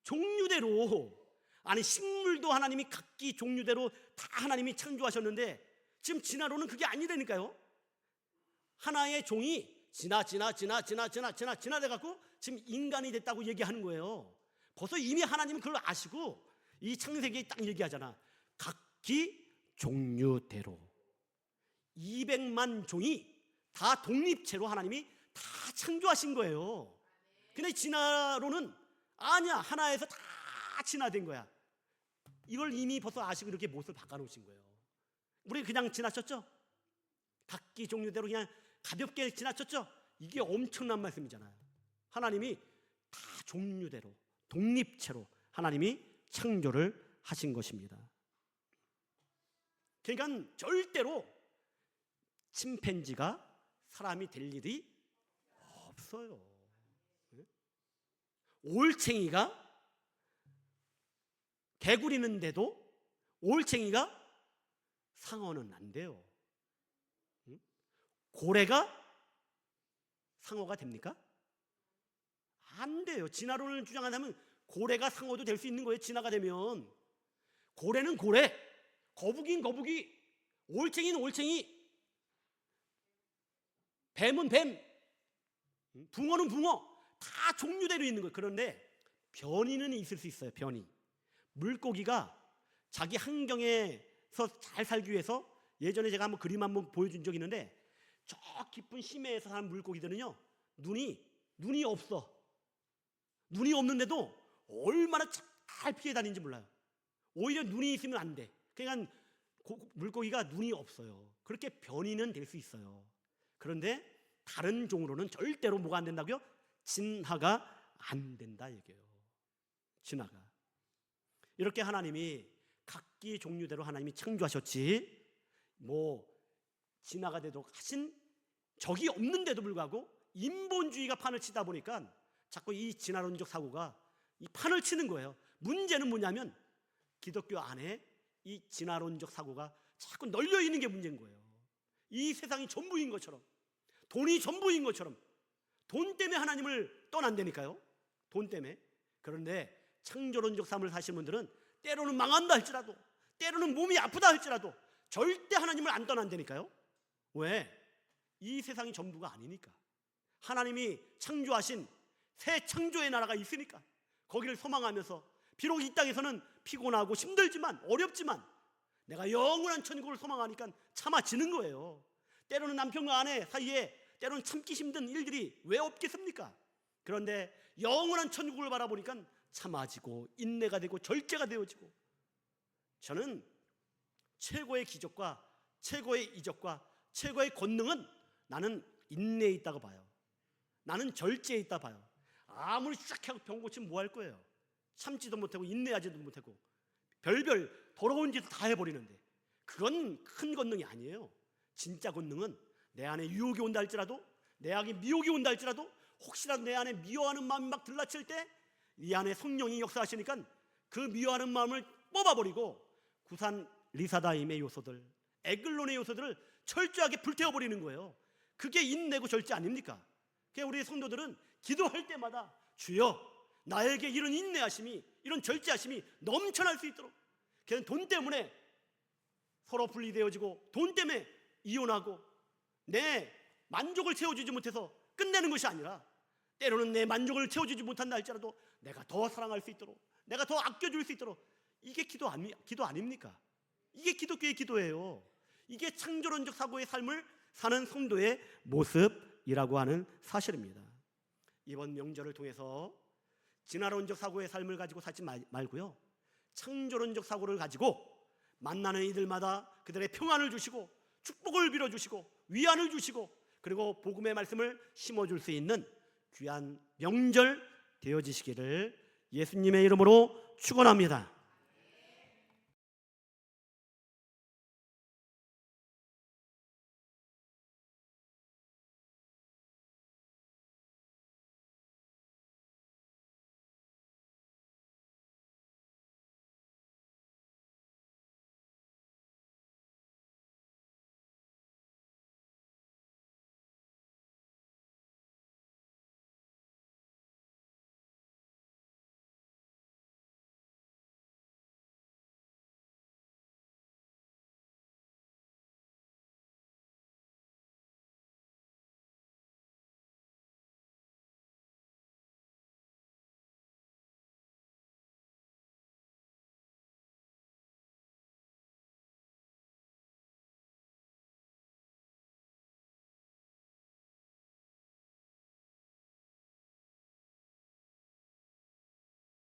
종류대로. 아니, 식물도 하나님이 각기 종류대로 다 하나님이 창조하셨는데 지금 진화론은 그게 아니라니까요. 하나의 종이 진화돼갖고 지금 인간이 됐다고 얘기하는 거예요. 벌써 이미 하나님은 그걸 아시고 이 창세기에 딱 얘기하잖아. 각기 종류대로 200만 종이 다 독립체로 하나님이 다 창조하신 거예요. 근데 진화론은 아니야, 하나에서 다 진화된 거야. 이걸 이미 벌써 아시고 이렇게 못을 바꿔놓으신 거예요. 우리 그냥 지나쳤죠? 각기 종류대로 그냥 가볍게 지나쳤죠? 이게 엄청난 말씀이잖아요. 하나님이 다 종류대로 독립체로 하나님이 창조를 하신 것입니다. 그러니까 절대로 침팬지가 사람이 될 일이 없어요. 올챙이가 개구리는데도 올챙이가 상어는 안 돼요. 고래가 상어가 됩니까? 안 돼요. 진화론을 주장한다면 고래가 상어도 될 수 있는 거예요. 진화가 되면. 고래는 고래, 거북이는 거북이, 올챙이는 올챙이, 뱀은 뱀, 붕어는 붕어, 다 종류대로 있는 거예요. 그런데 변이는 있을 수 있어요. 변이. 물고기가 자기 환경에서 잘 살기 위해서 예전에 제가 한번 그림 한번 보여준 적이 있는데 저 깊은 심해에서 사는 물고기들은요 눈이 없어. 눈이 없는데도 얼마나 잘 피해 다니는지 몰라요. 오히려 눈이 있으면 안 돼. 그러니까 물고기가 눈이 없어요. 그렇게 변이는 될 수 있어요. 그런데 다른 종으로는 절대로 뭐가 안 된다고요? 진화가 안 된다 얘기예요. 진화가. 이렇게 하나님이 각기 종류대로 하나님이 창조하셨지 뭐 진화가 되도록 하신 적이 없는데도 불구하고 인본주의가 판을 치다 보니까 자꾸 이 진화론적 사고가 이 판을 치는 거예요. 문제는 뭐냐면 기독교 안에 이 진화론적 사고가 자꾸 널려 있는 게 문제인 거예요. 이 세상이 전부인 것처럼, 돈이 전부인 것처럼, 돈 때문에 하나님을 떠난다니까요. 돈 때문에. 그런데 창조론적 삶을 사시는 분들은 때로는 망한다 할지라도, 때로는 몸이 아프다 할지라도 절대 하나님을 안 떠난다니까요. 왜? 이 세상이 전부가 아니니까. 하나님이 창조하신 새 창조의 나라가 있으니까 거기를 소망하면서 비록 이 땅에서는 피곤하고 힘들지만 어렵지만 내가 영원한 천국을 소망하니까 참아지는 거예요. 때로는 남편과 아내 사이에 때로는 참기 힘든 일들이 왜 없겠습니까? 그런데 영원한 천국을 바라보니까 참아지고 인내가 되고 절제가 되어지고, 저는 최고의 기적과 최고의 이적과 최고의 권능은 나는 인내에 있다고 봐요. 나는 절제에 있다 봐요. 아무리 쫙 하고 병 고치면 뭐 할 거예요? 참지도 못하고 인내하지도 못하고 별별 더러운 짓을 다 해버리는데 그건 큰 권능이 아니에요. 진짜 권능은 내 안에 유혹이 온다 할지라도, 내 안에 미혹이 온다 할지라도, 혹시라도 내 안에 미워하는 마음이 막 들락칠 때 이 안에 성령이 역사하시니까 그 미워하는 마음을 뽑아버리고 구산 리사다임의 요소들, 에글론의 요소들을 철저하게 불태워버리는 거예요. 그게 인내고 절제 아닙니까? 그래서 우리 성도들은 기도할 때마다 주여 나에게 이런 인내하심이, 이런 절제하심이 넘쳐날 수 있도록. 그냥 돈 때문에 서로 분리되어지고 돈 때문에 이혼하고 내 만족을 채워주지 못해서 끝내는 것이 아니라, 때로는 내 만족을 채워주지 못한다 할지라도 내가 더 사랑할 수 있도록, 내가 더 아껴줄 수 있도록. 이게 기도 아닙니까? 이게 기독교의 기도예요. 이게 창조론적 사고의 삶을 사는 성도의 모습이라고 하는 사실입니다. 이번 명절을 통해서 진화론적 사고의 삶을 가지고 살지 말고요, 창조론적 사고를 가지고 만나는 이들마다 그들의 평안을 주시고 축복을 빌어주시고 위안을 주시고 그리고 복음의 말씀을 심어줄 수 있는 귀한 명절 되어지시기를 예수님의 이름으로 축원합니다.